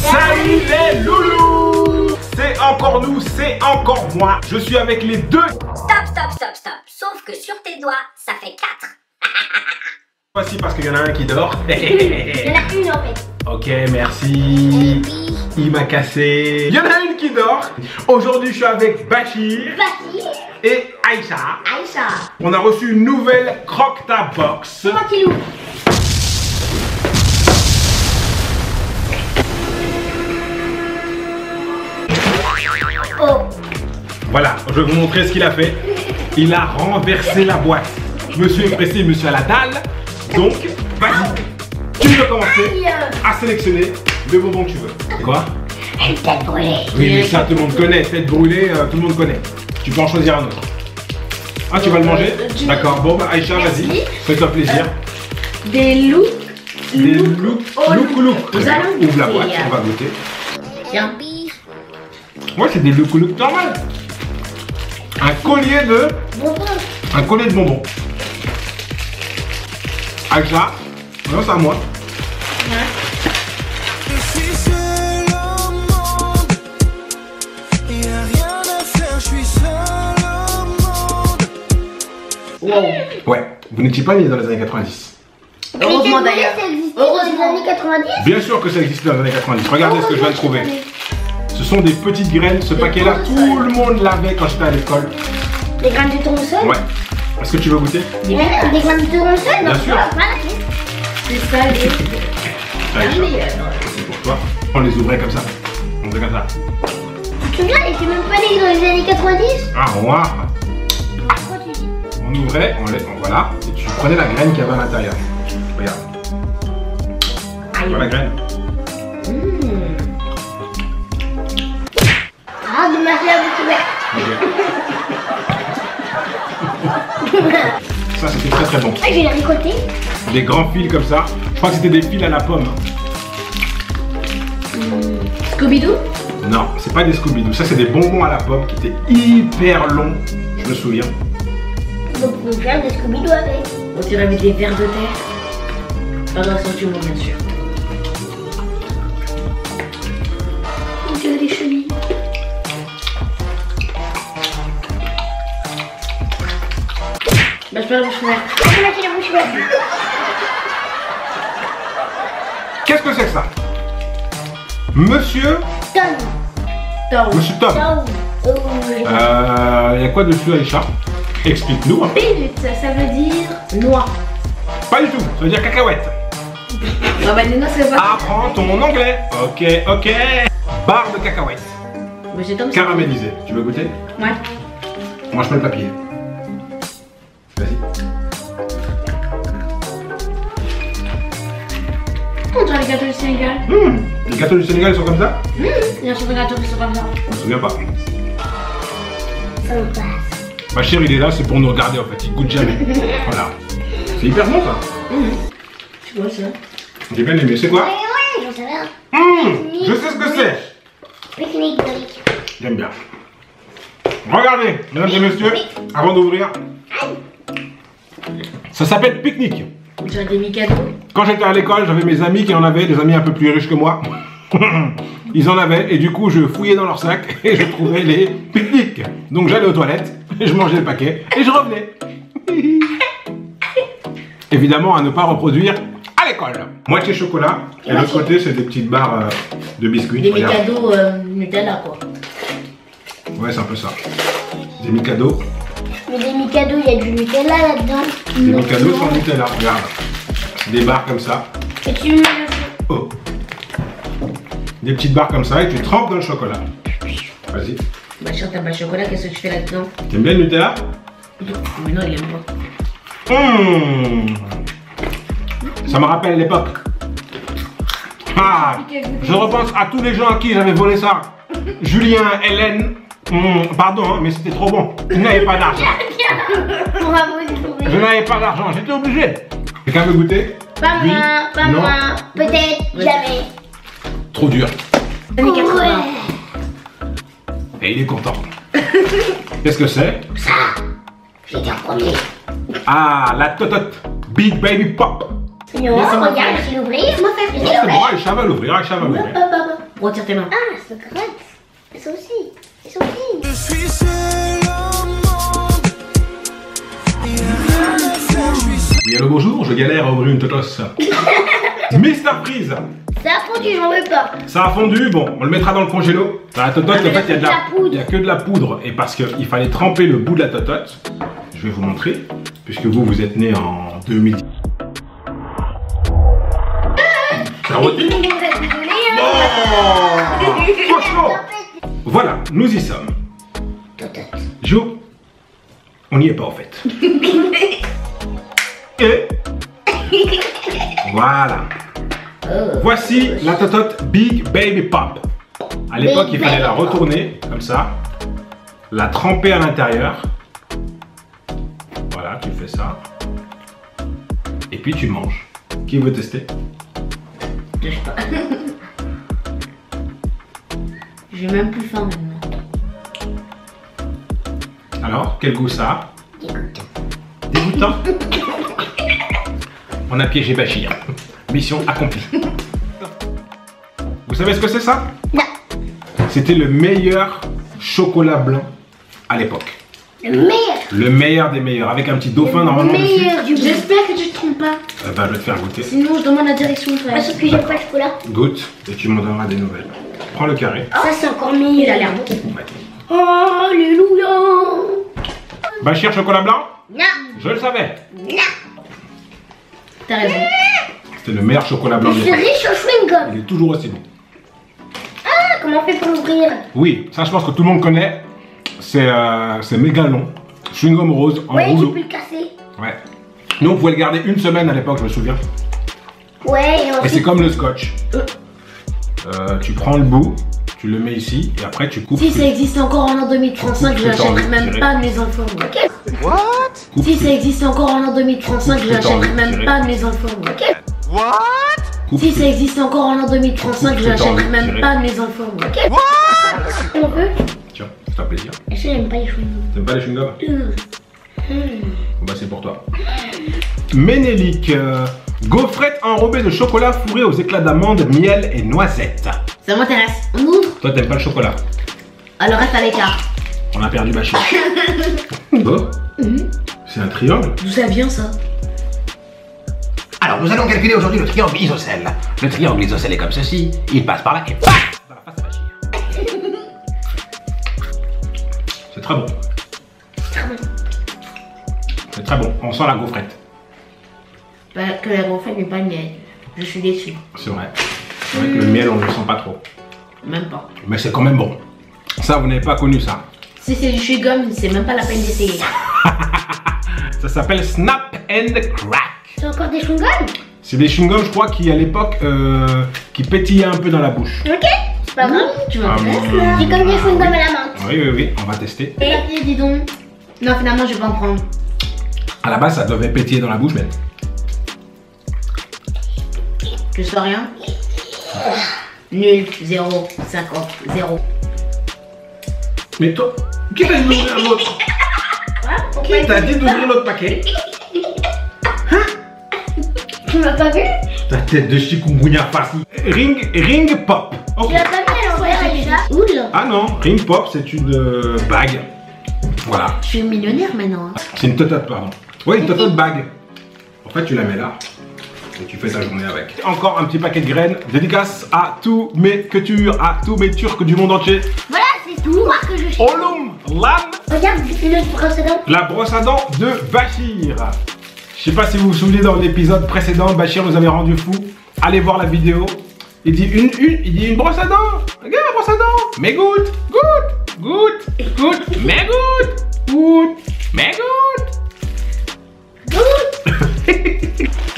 Salut les loulous! C'est encore nous, c'est encore moi. Je suis avec les deux. Stop. Sauf que sur tes doigts, ça fait 4. Voici parce qu'il y en a un qui dort. Il y en a une en fait. Ok, merci. Il m'a cassé. Il y en a une qui dort. Aujourd'hui, je suis avec Bachir et Aïcha. On a reçu une nouvelle Croque-Ta Box. C'est moi qui l'ouvre. Oh. Voilà, je vais vous montrer ce qu'il a fait. Il a renversé la boîte. Monsieur est pressé, monsieur à la dalle. Donc, vas-y. Tu veux commencer à sélectionner le bonbon que tu veux. C'est quoi? Une tête brûlée. Oui, mais ça, tout le monde connaît. Tête brûlée, tout le monde connaît. Tu peux en choisir un autre. Ah, tu vas le manger? D'accord. Bon, bah, Aïcha, vas-y. Fais-toi plaisir. Des loups. Des look. Ouvre la boîte, on va goûter. Tiens. Ouais, c'est des look normal. Un collier de... Bonbon. Un collier de bonbons. Aïcha, non, c'est à moi. Wow. Ouais, vous n'étiez pas né dans les années 90. Heureusement d'ailleurs. Dans les années 90. Bien sûr que ça existait dans les années 90. Regardez ce que je viens de trouver. Ce sont des petites graines. Ce paquet-là, tout le monde l'avait quand j'étais à l'école. Des graines de tournesol. Ouais. Est-ce que tu veux goûter? Des graines de tournesol. Bien sûr. C'est ça Aïcha, c'est pour toi. On les ouvrait comme ça. On fait comme ça. Tu te souviens, il était même pas né dans les années 90. Ah, moi. Quoi tu dis? On ouvrait, voilà, et tu prenais la graine qu'il y avait à l'intérieur. Regarde. Voilà la graine. Ah, de ma la bouche ouverte. Ça, c'était très très bon. Ah, j'ai récolté. Des grands fils comme ça. Je crois que c'était des fils à la pomme. Scooby-Doo? Non, c'est pas des Scooby-Doo. Ça, c'est des bonbons à la pomme qui étaient hyper longs. Je me souviens. Donc, on peut faire des Scooby-Doo avec. On dirait avec des vers de terre. Dans un sentiment, bien sûr. On dirait des chenilles. Bah, je peux la bouche ouverte. Ah, j'ai lâché la bouche ouverte. Qu'est-ce que c'est que ça? Monsieur Tom. Monsieur Tom. Il y a quoi dessus, Aïcha? Explique-nous. Hein. Pénut, ça veut dire noix. Pas du tout, ça veut dire cacahuète. Ah bah, les noix, c'est pas. Apprends ton anglais. Ok. Barre de cacahuètes. Mais j'ai Tom. Caramélisée. Tu veux goûter? Ouais. Mange pas le papier. Vas-y. On dirait les gâteaux du Sénégal. Les gâteaux du Sénégal, ils sont comme ça? Il y a des gâteaux qui sont comme ça. On se souvient pas. Ça me passe. Bachir, il est là, c'est pour nous regarder en fait. Il goûte jamais. Voilà. C'est hyper bon ça. Tu vois ça? J'ai bien aimé. C'est quoi? Ouais, j'en sais rien. Je sais ce que c'est. Pique-nique brique. J'aime bien. Regardez, mesdames et messieurs, avant d'ouvrir. Ça s'appelle pique-nique. On dirait des Mikado. Quand j'étais à l'école, j'avais mes amis qui en avaient, des amis un peu plus riches que moi. Ils en avaient et du coup je fouillais dans leur sac et je trouvais les pique-niques. Donc j'allais aux toilettes, et je mangeais le paquet et je revenais. Évidemment à ne pas reproduire à l'école. Moitié chocolat et l'autre côté c'est des petites barres de biscuits. Des Regarde. Mikado Nutella quoi. Ouais, c'est un peu ça. Des Mikado. Mais des Mikado, il y a du Nutella là-dedans. Des Mikado sans Nutella, regarde. Des barres comme ça. Et tu mets le Oh. Des petites barres comme ça et tu trempes dans le chocolat. Vas-y. Bachir, t'as pas le chocolat, qu'est-ce que tu fais là-dedans? T'aimes bien le Nutella? Mais non, il aime pas. Ça me rappelle l'époque. Ah, je repense à tous les gens à qui j'avais volé ça. Julien, Hélène. Pardon, hein, mais c'était trop bon. Je n'avais pas d'argent. Je n'avais pas d'argent, j'étais obligé. Quelqu'un veut goûter? Pas Oui? moi, pas Non. moi. Peut-être, jamais. Trop dur. Années 80. Et il est content. Qu'est-ce que c'est? Ça, j'ai été en premier. Ah, la totote Big Baby Pop. Non, regarde, je vais l'ouvrir. Moi, faire plaisir. C'est bon, Aïcha va l'ouvrir, Aïcha va l'ouvrir. Retire tes mains. Ah, c'est correct. Ils sont aussi. Ils sont aussi. Je suis seul au monde. Rien à faire, je suis seul. Oui, allô, bonjour, je galère à ouvrir une totos. Mister Freeze. Ça a fondu, j'en veux pas. Ça a fondu, bon, on le mettra dans le congélo. La totote, en fait, il y a que de la poudre. Et parce qu'il fallait tremper le bout de la totote, je vais vous montrer, puisque vous êtes né en 2010. Carottine. Trop chaud. Voilà, nous y sommes. Jo, on n'y est pas en fait. Et voilà. Voici la totote Big Baby Pop. À l'époque, il fallait la retourner comme ça, la tremper à l'intérieur. Voilà, tu fais ça. Et puis tu manges. Qui veut tester? Je sais pas. J'ai même plus faim maintenant. Alors, quel goût ça a? Dégoûtant. On a piégé Bachir. Mission accomplie. Vous savez ce que c'est ça? Non. C'était le meilleur chocolat blanc à l'époque. Le meilleur. Le meilleur des meilleurs, avec un petit dauphin normalement dessus. Meilleur du monde. J'espère que tu te trompes pas. Bah, je vais te faire goûter. Sinon, je demande la direction, frère. Parce que j'aime pas le chocolat. Goûte et tu m'en donneras des nouvelles. Prends le carré. Ça, c'est encore meilleur. Il a l'air bon. Ouais. Alléluia. Bachir chocolat blanc? Non. Je le savais. Non. T'as raison. C'était le meilleur chocolat blanc Je de suis l'époque. riche au chewing-gum. Il est toujours aussi bon. Ah, comment on fait pour l'ouvrir? Oui, ça je pense que tout le monde connaît. C'est méga long. Chewing-gum rose en Ouais, tu rouleau. peux le casser. Ouais. Nous on pouvait le garder une semaine à l'époque, je me souviens. Ouais, et Et c'est ensuite. comme le scotch. Tu prends le bout, tu le mets ici et après tu coupes. Si ça existe encore en l'an 2035, Tu je coupes ce temps l'achèterai même tiré. pas de mes enfants. moi. coupes Si ce- ça existe encore en l'an 2035, je Coupes ce temps l'achèterai même tiré. pas de mes enfants. moi. coupes Si ce- ça existe encore en l'an 2035, je Coupes ce temps l'achèterai même tiré. pas de mes enfants. moi. On peut. Tiens, ça fait plaisir. Je n'aime pas les chewing-gums. T'aimes pas les chewing-gums? Bah c'est pour toi. Ménélique, gaufrette enrobée de chocolat fourré aux éclats d'amande, miel et noisettes. Ça m'intéresse. On ouvre. Toi t'aimes pas le chocolat? Alors reste à l'écart. On a perdu Bachir. Bon. C'est un triangle. D'où ça vient ça? Alors, nous allons calculer aujourd'hui le triangle isocèle. Le triangle isocèle est comme ceci. Il passe par là et paf dans la face à Bachir. C'est très bon. C'est très bon. On sent la gaufrette. Bah, que la gonflette n'est pas le miel. Je suis déçue. C'est vrai. C'est vrai que le miel on ne le sent pas trop. Même pas. Mais c'est quand même bon. Ça vous n'avez pas connu ça. Si c'est du chewing-gum, c'est même pas la peine d'essayer. Ça s'appelle Snap and Crack. C'est encore des chewing-gums? C'est des chewing-gums je crois qui à l'époque qui pétillaient un peu dans la bouche. Ok, c'est pas grave. Tu m'intéresses Ah, là? J'ai comme des chewing-gums à la menthe. Oui, oui, oui, on va tester. Et papier, dis donc. Non, finalement, je vais pas en prendre. À la base ça devait pétiller dans la bouche mais... Tu sens rien? Nul, 0, 50, 0. Mais toi, qui t'a dit d'ouvrir l'autre? Qui t'a dit d'ouvrir l'autre paquet? Tu m'as pas vu? Ta tête de chikungunya farci. Ring Pop. Tu Ok. l'as pas mis à l'envers, Aïcha? Oula. Ah non, Ring Pop c'est une bague. Voilà. Je suis millionnaire maintenant. Hein. C'est une totote, pardon. Oui, une totote bague. En fait, tu la mets là. Et tu fais ta journée avec. Encore un petit paquet de graines. Dédicace à tous mes cultures, à tous mes Turcs du monde entier. Voilà, c'est tout. Moi que je suis. Olum, Lan, Regarde, une brosse à dents. la brosse à dents de Bachir. Je sais pas si vous vous souvenez dans l'épisode précédent, Bachir nous avait rendu fou. Allez voir la vidéo. Il dit une brosse à dents. Regarde la brosse à dents. Mais goûte. Goûte, goûte, mais goûte, goûte, mais goûte.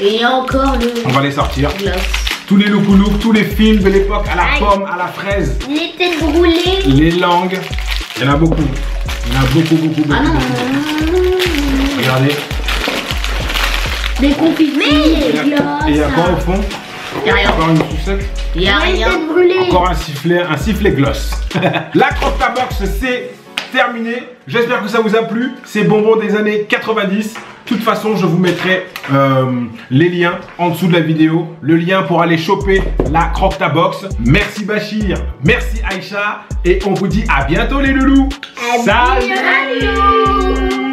Et encore le On va les sortir. glace. Tous les loup-loup, tous les films de l'époque à la pomme, à la fraise. Les têtes brûlées. Les langues. Il y en a beaucoup. Il y en a beaucoup, beaucoup, beaucoup. Ah non. beaucoup. Regardez. Des confitures. Et il y a quoi au fond? Y'a rien. Encore une sucette. Y'a Les rien. têtes brûlées. Encore un sifflet gloss. La Croctabox, c'est terminé. J'espère que ça vous a plu. Ces bonbons des années 90. De toute façon, je vous mettrai les liens en dessous de la vidéo. Le lien pour aller choper la Croctabox. Merci Bachir, merci Aïcha. Et on vous dit à bientôt les loulous. À Salut. bientôt.